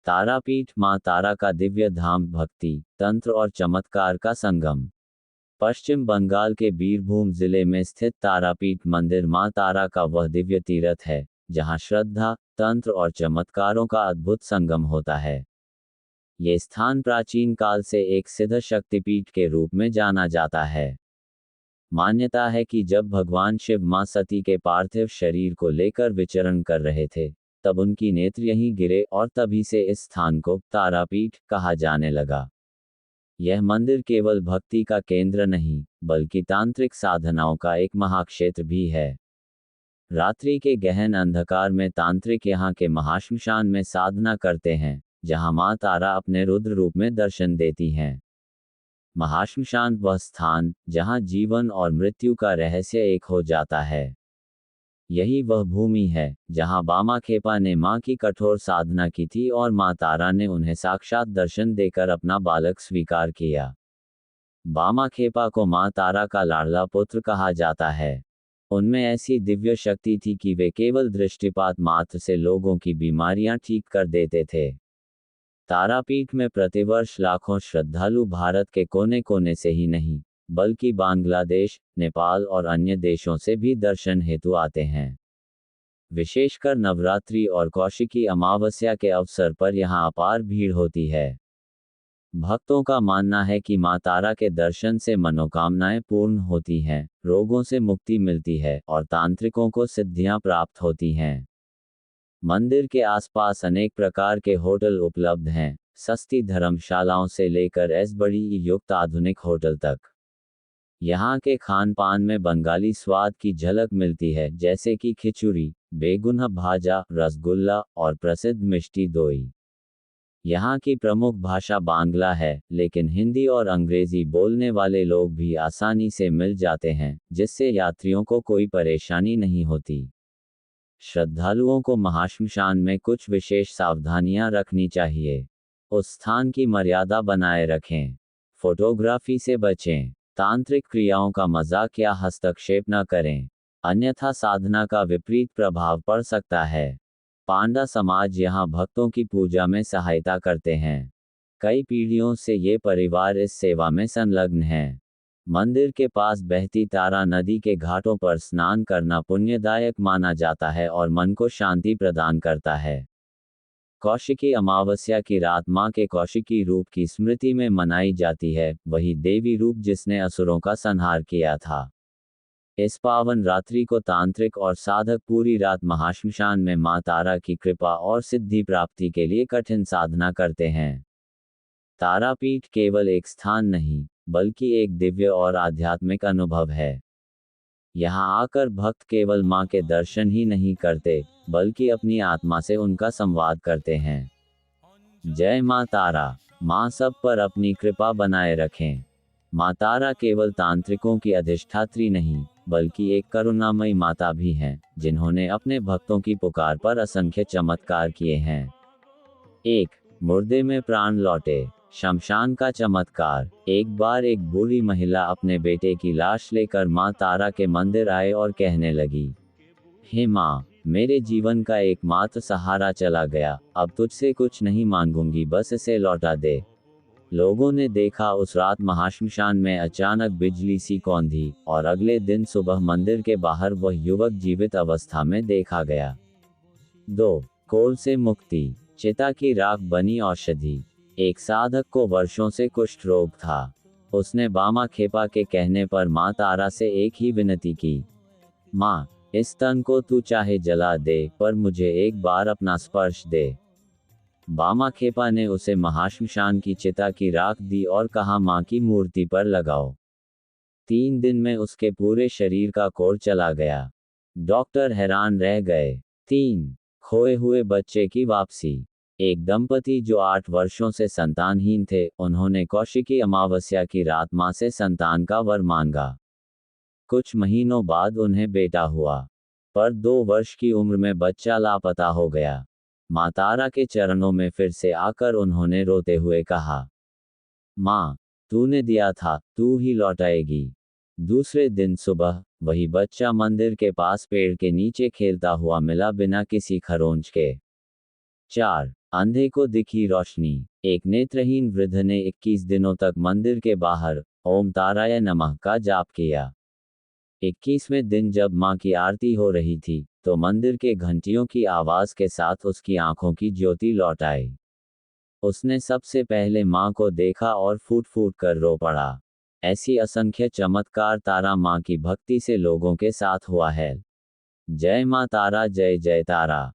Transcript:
तारापीठ मां तारा का दिव्य धाम, भक्ति, तंत्र और चमत्कार का संगम। पश्चिम बंगाल के बीरभूम जिले में स्थित तारापीठ मंदिर मां तारा का वह दिव्य तीर्थ है जहां श्रद्धा, तंत्र और चमत्कारों का अद्भुत संगम होता है। ये स्थान प्राचीन काल से एक सिद्ध शक्तिपीठ के रूप में जाना जाता है। मान्यता है कि जब भगवान शिव मां सती के पार्थिव शरीर को लेकर विचरण कर रहे थे, तब उनकी नेत्र यहीं गिरे और तभी से इस स्थान को तारापीठ कहा जाने लगा। यह मंदिर केवल भक्ति का केंद्र नहीं, बल्कि तांत्रिक साधनाओं का एक महाक्षेत्र भी है। रात्रि के गहन अंधकार में तांत्रिक यहाँ के महाश्मशान में साधना करते हैं, जहाँ मां तारा अपने रुद्र रूप में दर्शन देती हैं। महाश्मशान वह स्थान जहाँ जीवन और मृत्यु का रहस्य एक हो जाता है। यही वह भूमि है जहाँ बामाखेपा ने मां की कठोर साधना की थी और मां तारा ने उन्हें साक्षात दर्शन देकर अपना बालक स्वीकार किया। बामाखेपा को मां तारा का लाडला पुत्र कहा जाता है। उनमें ऐसी दिव्य शक्ति थी कि वे केवल दृष्टिपात मात्र से लोगों की बीमारियां ठीक कर देते थे। तारापीठ में प्रतिवर्ष लाखों श्रद्धालु भारत के कोने कोने से ही नहीं, बल्कि बांग्लादेश, नेपाल और अन्य देशों से भी दर्शन हेतु आते हैं। विशेषकर नवरात्रि और कौशिकी अमावस्या के अवसर पर यहाँ अपार भीड़ होती है। भक्तों का मानना है कि मां तारा के दर्शन से मनोकामनाएं पूर्ण होती हैं, रोगों से मुक्ति मिलती है और तांत्रिकों को सिद्धियां प्राप्त होती हैं। मंदिर के आसपास अनेक प्रकार के होटल उपलब्ध हैं, सस्ती धर्मशालाओं से लेकर बड़ी युक्त आधुनिक होटल तक। यहाँ के खान पान में बंगाली स्वाद की झलक मिलती है, जैसे कि खिचुड़ी, बेगुन भाजा, रसगुल्ला और प्रसिद्ध मिष्टी दोई। यहाँ की प्रमुख भाषा बांग्ला है, लेकिन हिंदी और अंग्रेजी बोलने वाले लोग भी आसानी से मिल जाते हैं, जिससे यात्रियों को कोई परेशानी नहीं होती। श्रद्धालुओं को महाश्मशान में कुछ विशेष सावधानियां रखनी चाहिए। उस स्थान की मर्यादा बनाए रखें। फोटोग्राफी से बचें। तांत्रिक क्रियाओं का मजाक या हस्तक्षेप न करें, अन्यथा साधना का विपरीत प्रभाव पड़ सकता है। पांडा समाज यहाँ भक्तों की पूजा में सहायता करते हैं। कई पीढ़ियों से ये परिवार इस सेवा में संलग्न हैं। मंदिर के पास बहती तारा नदी के घाटों पर स्नान करना पुण्यदायक माना जाता है और मन को शांति प्रदान करता है। कौशिकी अमावस्या की रात मां के कौशिकी रूप की स्मृति में मनाई जाती है, वही देवी रूप जिसने असुरों का संहार किया था। इस पावन रात्रि को तांत्रिक और साधक पूरी रात महाश्मशान में मां तारा की कृपा और सिद्धि प्राप्ति के लिए कठिन साधना करते हैं। तारापीठ केवल एक स्थान नहीं, बल्कि एक दिव्य और आध्यात्मिक अनुभव है। यहाँ आकर भक्त केवल मां के दर्शन ही नहीं करते, बल्कि अपनी आत्मा से उनका संवाद करते हैं। जय मां तारा। मां सब पर अपनी कृपा बनाए रखें। मां तारा केवल तांत्रिकों की अधिष्ठात्री नहीं, बल्कि एक करुणामयी माता भी हैं, जिन्होंने अपने भक्तों की पुकार पर असंख्य चमत्कार किए हैं। 1. मुर्दे में प्राण लौटे। शमशान का चमत्कार। एक बार एक बूढ़ी महिला अपने बेटे की लाश लेकर मां तारा के मंदिर आए और कहने लगी, हे मां, मेरे जीवन का एकमात्र सहारा चला गया, अब तुझसे कुछ नहीं मांगूंगी, बस इसे लौटा दे। लोगों ने देखा उस रात महाश्मशान में अचानक बिजली सी कौंधी और अगले दिन सुबह मंदिर के बाहर वह युवक जीवित अवस्था में देखा गया। 2. कोढ़ से मुक्ति। चिता की राख बनी औषधि। एक साधक को वर्षों से कुष्ठ रोग था। उसने बामाखेपा के कहने पर मां तारा से एक ही विनती की, मां, इस तन को तू चाहे जला दे, पर मुझे एक बार अपना स्पर्श दे। बामाखेपा ने उसे महाश्मशान की चिता की राख दी और कहा, मां की मूर्ति पर लगाओ। 3 दिन में उसके पूरे शरीर का कोढ़ चला गया। डॉक्टर हैरान रह गए। 3. खोए हुए बच्चे की वापसी। एक दंपति जो 8 वर्षों से संतानहीन थे, उन्होंने कौशिकी अमावस्या की रात मां से संतान का वर मांगा। कुछ महीनों बाद उन्हें बेटा हुआ, पर 2 वर्ष की उम्र में बच्चा लापता हो गया। मां तारा के चरणों में फिर से आकर उन्होंने रोते हुए कहा, मां, तूने दिया था, तू ही लौटाएगी। दूसरे दिन सुबह वही बच्चा मंदिर के पास पेड़ के नीचे खेलता हुआ मिला, बिना किसी खरोंच के। 4. अंधे को दिखी रोशनी। एक नेत्रहीन वृद्ध ने 21 दिनों तक मंदिर के बाहर ओम ताराय नमः का जाप किया। 21वें दिन जब मां की आरती हो रही थी, तो मंदिर के घंटियों की आवाज के साथ उसकी आंखों की ज्योति लौट आई। उसने सबसे पहले मां को देखा और फूट फूट कर रो पड़ा। ऐसी असंख्य चमत्कार तारा मां की भक्ति से लोगों के साथ हुआ है। जय मां तारा, जय जय तारा।